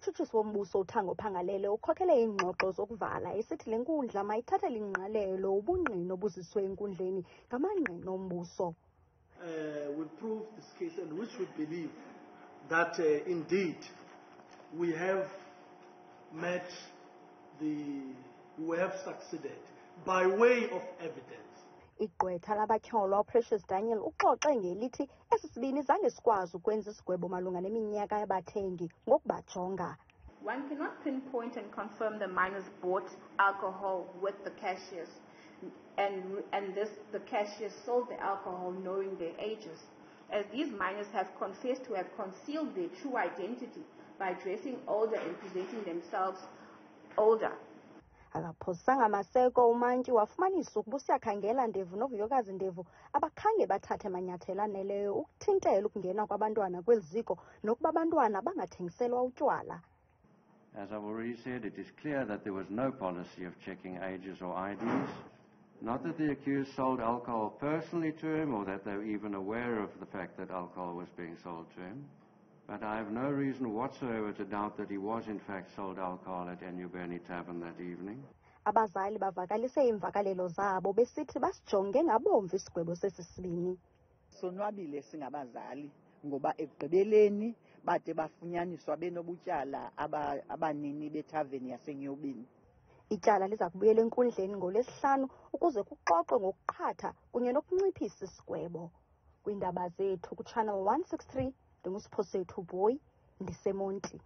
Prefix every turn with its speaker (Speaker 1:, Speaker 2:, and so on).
Speaker 1: umtshutshisi wombuso uThango Phangalele ukhokele iingxoxo zokuvala esithi le nkundla mayithathele ingqalelo ubungqina obuziswe enkundleni ngamangqina ombuso.
Speaker 2: We proved this case and which we believe that indeed we have succeeded by way of evidence.
Speaker 1: Igqwetha labatyholwa uPrecious Daniel uxoxe ngelithi esi sibini zange sikwazi ukwenza isigwebo malunga neminyaka yabathengi ngokubajonga.
Speaker 3: One cannot pinpoint and confirm the minors bought alcohol with the cashiers, and the cashiers sold the alcohol knowing their ages, as these minors have confessed to have concealed their true identity by dressing older and presenting themselves older.
Speaker 1: Akaphosanga maseko umantyi wafumanisa ukuba uSiyakhangela Ndevu noVuyokazi Ndevu abakhange bathathe manyathelo aneleyo ukuthintela ukungena kwabantwana kweli ziko nokuba abantwana bangathengiselwa utywala.
Speaker 4: As I've already said, it is clear that there was no policy of checking ages or IDs. Not that the accused sold alcohol personally to him or that they were even aware of the fact that alcohol was being sold to him. But I have no reason whatsoever to doubt that he was in fact sold alcohol at Enyobeni Tavern that evening.
Speaker 1: Abazali bavakalise imvakalelo zabo besithi basijonge ngabomvu isigwebo sesisibini.
Speaker 5: Sonwabile singabazali ngoba ekugqibeleni bade bafunyaniswa benobutyala abanini bethaveni yaseNyobeni.
Speaker 1: Ityala liza kubuyela enkundleni ngoLwesihlanu ukuze kuxoxwe ngokuqhatha kunye nokunciphisa isigwebo. Kwiindaba zethu kuChannel 163 ndinguSiphosethu Boy ndiseMonti.